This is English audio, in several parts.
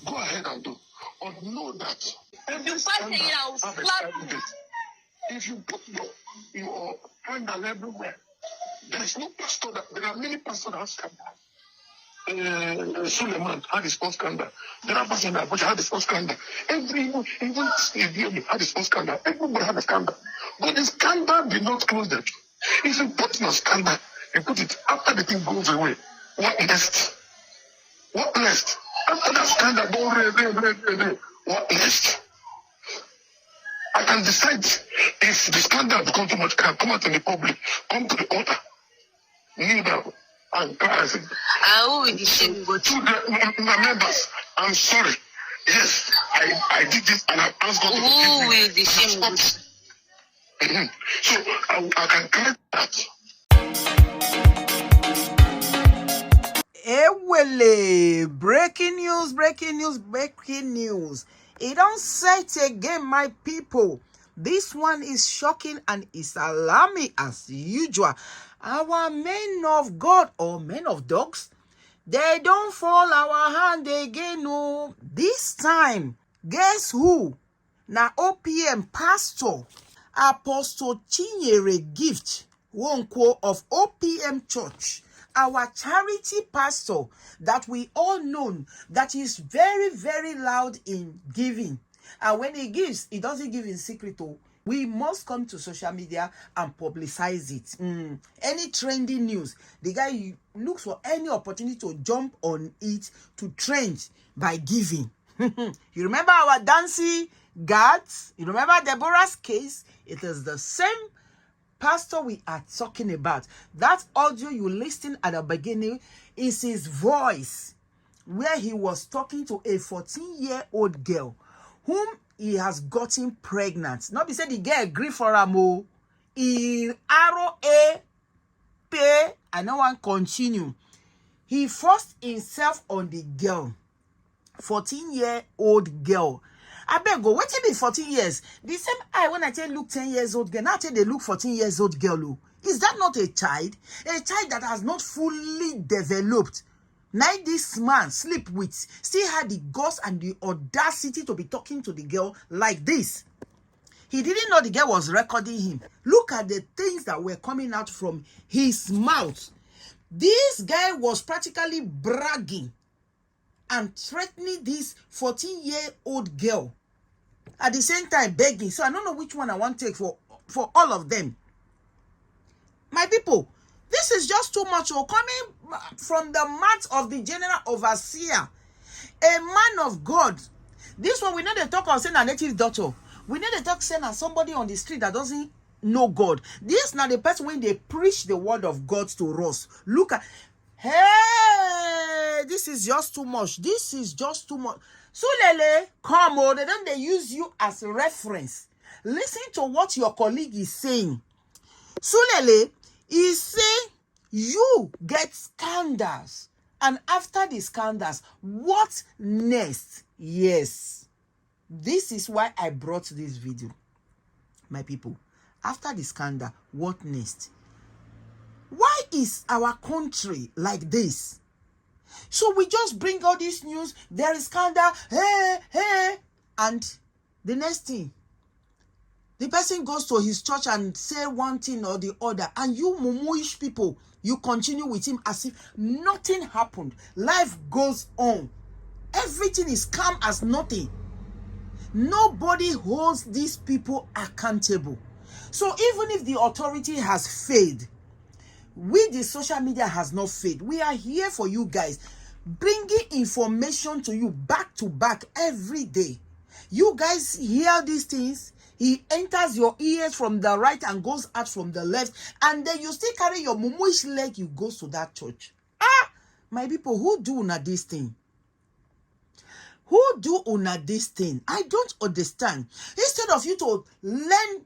Go ahead and do. But know that every scandal have a expiry date. If you put your handle everywhere, there is no pastor that there are many pastors that have scandal. Suleiman had his own scandal. There are pastors that had his own scandal. Even Steve had his own scandal. Everybody had a scandal. But the scandal did not close the church. If you put your scandal and put it after the thing goes away, what next? What next? After that scandal, what next? I can decide if the scandal becomes too much, can come out in the public, come to the altar, kneel down, and cry and say, to my members, I'm sorry. Yes, I did this and I asked God to forgive me. So I can cry that. Ewele, breaking news. It don't set again, my people. This one is shocking and is alarming as usual. Our men of God or men of dogs, they don't fall our hand again. No, this time, guess who? Now OPM pastor, Apostle Chinyere gift, one quote of OPM Church. Our charity pastor that we all know that is very, very loud in giving. And when he gives, he doesn't give in secret. We must come to social media and publicize it. Any trending news, the guy looks for any opportunity to jump on it to trend by giving. You remember our dancing guards? You remember Deborah's case? It is the same pastor we are talking about. That audio you listened at the beginning is his voice, where he was talking to a 14-year-old girl whom he has gotten pregnant. Not be said the girl agree for him. He arrow a pay. I no one continue. He forced himself on the girl, 14-year-old girl. I beg go, wait till be 14 years. The same eye when I tell look 10 years old girl, now I tell they look 14 years old girl. Is that not a child? A child that has not fully developed. Now this man sleep with, still had the guts and the audacity to be talking to the girl like this. He didn't know the girl was recording him. Look at the things that were coming out from his mouth. This guy was practically bragging and threatening this 14-year-old girl. At the same time begging. So I don't know which one I want to take for all of them. My people, this is just too much. Coming from the mouth of the general overseer, a man of God. This one, we know they talk of saying a native daughter. We know they talk saying as somebody on the street that doesn't know God. This now the person when they preach the word of God to us. Look at, hey, this is just too much. This is just too much. So Lele, come on, they use you as a reference. Listen to what your colleague is saying. So Lele is saying you get scandals. And after the scandals, what next? Yes. This is why I brought this video. My people, after the scandal, what next? Why is our country like this? So we just bring all this news, there is scandal, hey, and the next thing, the person goes to his church and say one thing or the other, and you mumuish people, you continue with him as if nothing happened. Life goes on. Everything is calm as nothing. Nobody holds these people accountable. So even if the authority has failed, the social media has not failed. We are here for you guys, bringing information to you back to back every day. You guys hear these things. He enters your ears from the right and goes out from the left, and then you still carry your mumuish leg, you go to that church. My people, who do una this thing? Who do una this thing? I don't understand. Instead of you to learn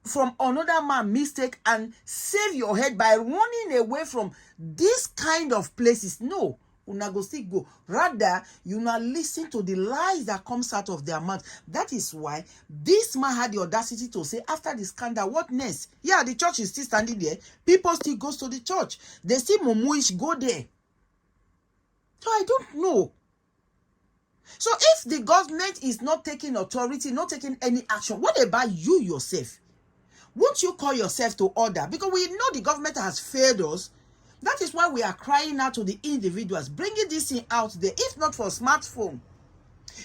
from another man's mistake and save your head by running away from this kind of places, no, una go still go. Rather, you now listen to the lies that comes out of their mouth. That is why this man had the audacity to say, after the scandal, what next? Yeah, the church is still standing there. People still goes to the church. They still mumuish go there. So I don't know. So if the government is not taking authority, not taking any action, what about you yourself? Won't you call yourself to order? Because we know the government has failed us. That is why we are crying out to the individuals, bringing this thing out there. If not for smartphone,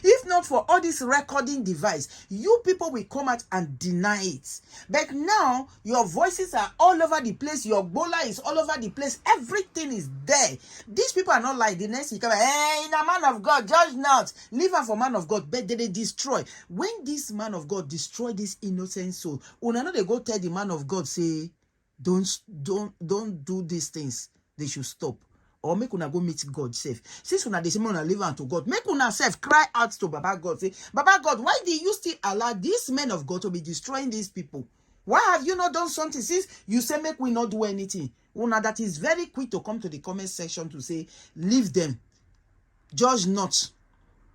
if not for all this recording device, you people will come out and deny it. But now, your voices are all over the place. Your bola is all over the place. Everything is there. These people are not like the next. You come, hey, in a man of God, judge not. Leave her for man of God. But they destroy. When this man of God destroy this innocent soul, una know they go tell the man of God, say, don't do these things. They should stop. Or make una go meet God safe. Since una dey say una leave unto God, make una self cry out to Baba God. Say, Baba God, why do you still allow these men of God to be destroying these people? Why have you not done something since you say make we not do anything? Una that is very quick to come to the comment section to say, leave them. Judge not.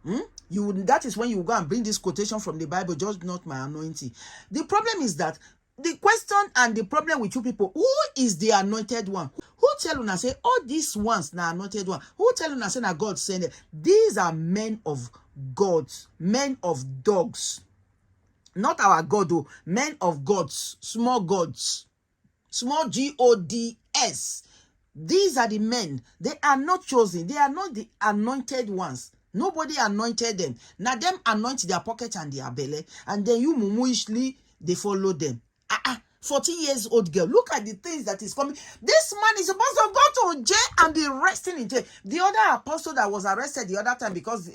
That is when you go and bring this quotation from the Bible, judge not my anointing. The problem is that the question and the problem with you people, who is the anointed one? Who tell una say all these ones na anointed one? Who tell una say na God send them? These are men of God, men of dogs. Not our God, oh, men of gods, small gods, small Gods. These are the men. They are not chosen. They are not the anointed ones. Nobody anointed them. Now them anoint their pocket and their belly, and then you mumuishly they follow them. 14 years old girl. Look at the things that is coming. This man is supposed to go to jail and be resting in jail. The other apostle that was arrested the other time because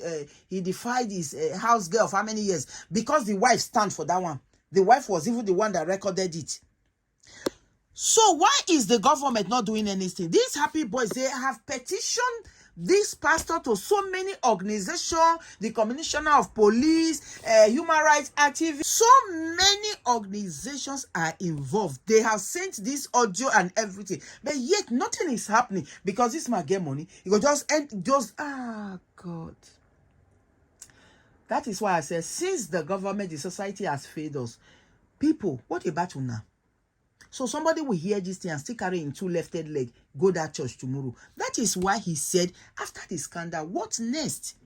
he defied his house girl of how many years? Because the wife stand for that one. The wife was even the one that recorded it. So why is the government not doing anything? These happy boys, they have petitioned this pastor to so many organizations, the Commissioner of Police, human rights activists. So many organizations are involved. They have sent this audio and everything, but yet nothing is happening because this man get money. He will just end, God. That is why I said, since the government, the society has failed us, people, what about you now? So somebody will hear this thing and still carry in two left-handed leg, go that church tomorrow. That is why he said, after the scandal, what next?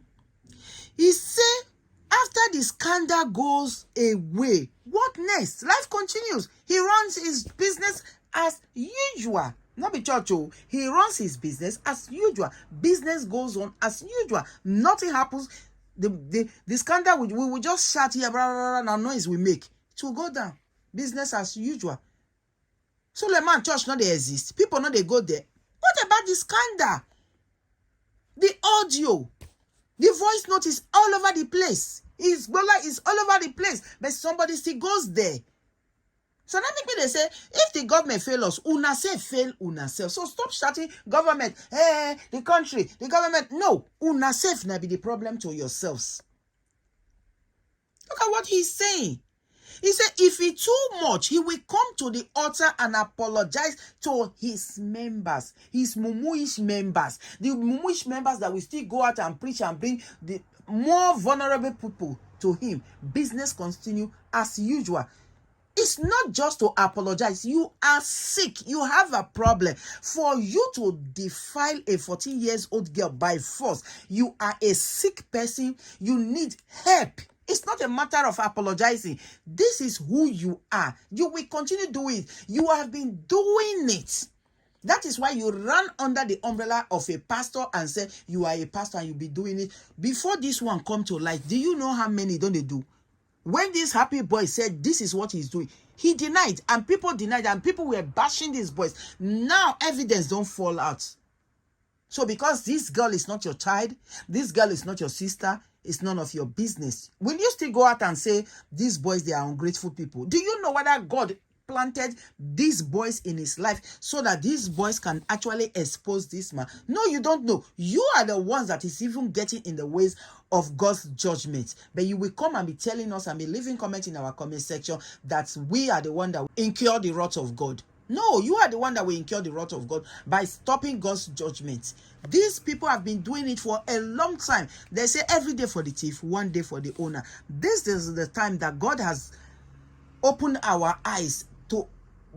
He said, after the scandal goes away, what next? Life continues. He runs his business as usual. Not be church, oh. He runs his business as usual. Business goes on as usual. Nothing happens. The scandal, we will just shout here, blah, blah, blah, and noise we make. It will go down. Business as usual. So the man church not they exist. People not they go there. What about the scandal? The audio, the voice note is all over the place. His bola is all over the place, but somebody still goes there. So that make me they say, if the government fail us, una say fail una self. So stop shouting government, hey, the country, the government. No, una self now be the problem to yourselves. Look at what he's saying. He said, if it's too much, he will come to the altar and apologize to his members, his mumuish members, the mumuish members that will still go out and preach and bring the more vulnerable people to him. Business continue as usual. It's not just to apologize. You are sick. You have a problem. For you to defile a 14-year-old girl by force, you are a sick person. You need help. It's not a matter of apologizing. This is who you are. You will continue doing it. You have been doing it. That is why you run under the umbrella of a pastor and say you are a pastor and you'll be doing it. Before this one come to light, do you know how many don't they do? When this happy boy said this is what he's doing, he denied and people denied and people were bashing these boys. Now evidence don't fall out. So because this girl is not your child, this girl is not your sister, it's none of your business. Will you still go out and say, these boys, they are ungrateful people? Do you know whether God planted these boys in his life so that these boys can actually expose this man? No, you don't know. You are the ones that is even getting in the ways of God's judgment. But you will come and be telling us and be leaving comment in our comment section that we are the one that incur the wrath of God. No, you are the one that will incur the wrath of God by stopping God's judgment. These people have been doing it for a long time. They say every day for the thief, one day for the owner. This is the time that God has opened our eyes to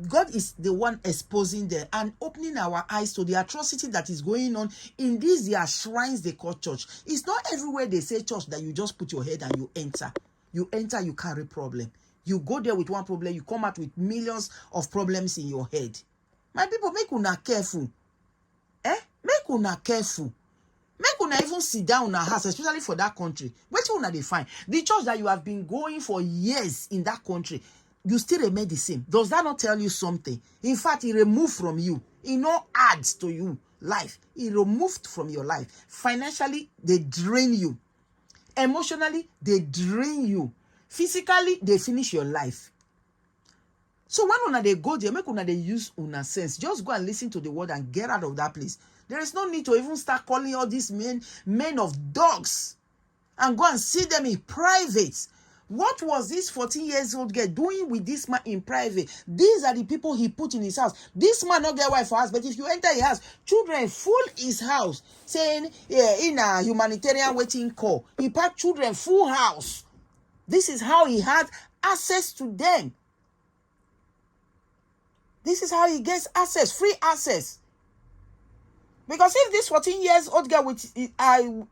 God is the one exposing them and opening our eyes to the atrocity that is going on in these their shrines they call church. It's not everywhere they say church that you just put your head and you enter. You enter, you carry problem. You go there with one problem, you come out with millions of problems in your head. My people, make una careful. Make una careful. Make una even sit down in a house, especially for that country. Wait till una dey find. The church that you have been going for years in that country, you still remain the same. Does that not tell you something? In fact, it removed from you. It not adds to you life. It removed from your life. Financially, they drain you. Emotionally, they drain you. Physically, they finish your life. So when una they go there, make una they use una sense. Just go and listen to the word and get out of that place. There is no need to even start calling all these men of dogs and go and see them in private. What was this 14-year-old girl doing with this man in private? These are the people he put in his house. This man not get wife for house, but if you enter his house, children full his house, saying in a humanitarian waiting call. He packed children full house. This is how he had access to them. This is how he gets access, free access. Because if this 14-year-old girl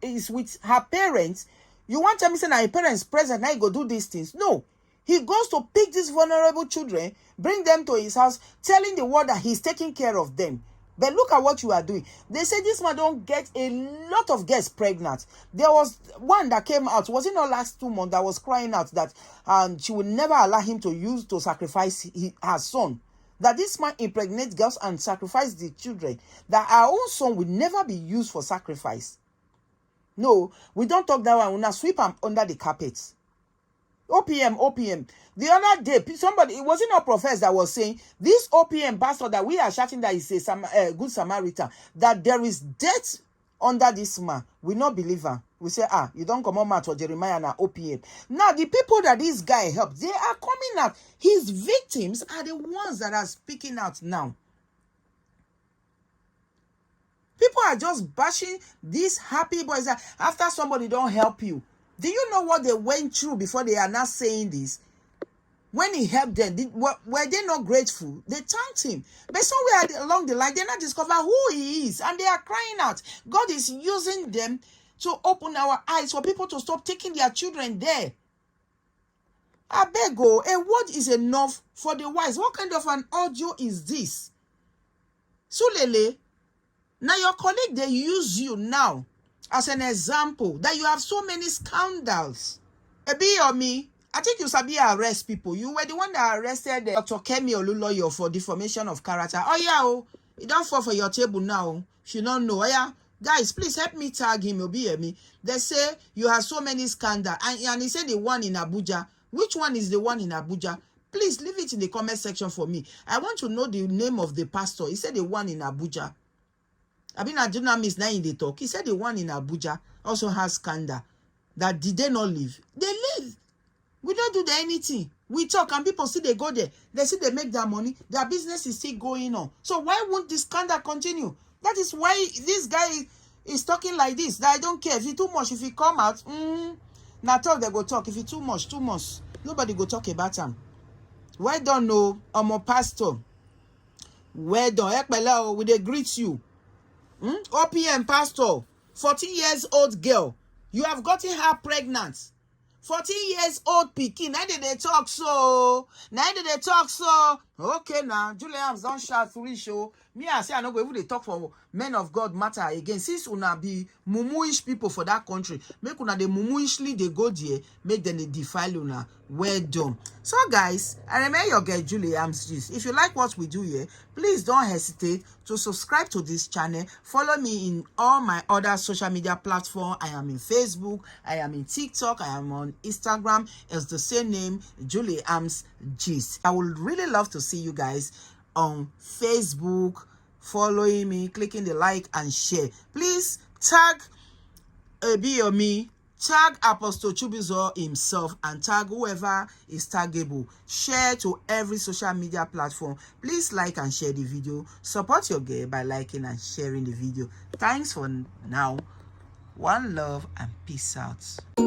is with her parents, you want to tell me say her parents present, now he go do these things. No. He goes to pick these vulnerable children, bring them to his house, telling the world that he's taking care of them. But look at what you are doing. They say this man don't get a lot of girls pregnant. There was one that came out, was it not last 2 months, that was crying out that she would never allow him to sacrifice her son. That this man impregnates girls and sacrifice the children. That our own son will never be used for sacrifice. No, we don't talk that one. We now sweep them under the carpet. OPM. The other day, somebody, it wasn't a professor that was saying, this OPM pastor that we are shouting that is a good Samaritan, that there is death under this man. We not believe her. We say, you don't come on to Jeremiah and OPM. Now, the people that this guy helped, they are coming out. His victims are the ones that are speaking out now. People are just bashing these happy boys that after somebody don't help you. Do you know what they went through before they are not saying this? When he helped them, were they not grateful? They thanked him. But somewhere along the line, they not discover who he is. And they are crying out. God is using them to open our eyes for people to stop taking their children there. I beg you, a word is enough for the wise. What kind of an audio is this? Sulele, now your colleague, they use you now as an example that you have so many scandals. Ebi or me, I think you sabi arrest people. You were the one that arrested Dr. Kemi Oluloyo for defamation of character. Oh yeah, it don't fall for your table now. She don't know. Oh yeah, guys, please help me tag him. Obi me. They say you have so many scandals, and he said the one in Abuja. Which one is the one in Abuja? Please leave it in the comment section for me. I want to know the name of the pastor. He said the one in Abuja. I mean, I do not miss now in the talk. He said the one in Abuja also has scandal. That did they not live? They live. We don't do anything. We talk and people see they go there. They see they make their money. Their business is still going on. So why won't this scandal continue? That is why this guy is talking like this. That I don't care. If he too much, if he come out, now talk, they go talk. If he too much, nobody go talk about him. Well done, no. I'm a pastor. Well done. Ekpele, we they greet you. OPM pastor, 14-year-old girl. You have gotten her pregnant. 14-year-old Pikin. Now they talk so. Okay, now Julians don't shout through show. Me, I say I no go even they talk for men of God matter again. Since una be mumuish people for that country, make una they mumuishly they go there, make them they defile una. Well done. So guys, I remain your girl Julie Amsgis. If you like what we do here, please don't hesitate to subscribe to this channel. Follow me in all my other social media platforms. I am in Facebook, I am in TikTok, I am on Instagram. It's the same name, Julie Amsgis. I would really love to see you guys on Facebook, following me, clicking the like and share. Please tag Ebi or me, tag Apostle Chubizo himself, and tag whoever is taggable. Share to every social media platform. Please like and share the video. Support your girl by liking and sharing the video. Thanks for now. One love and peace out.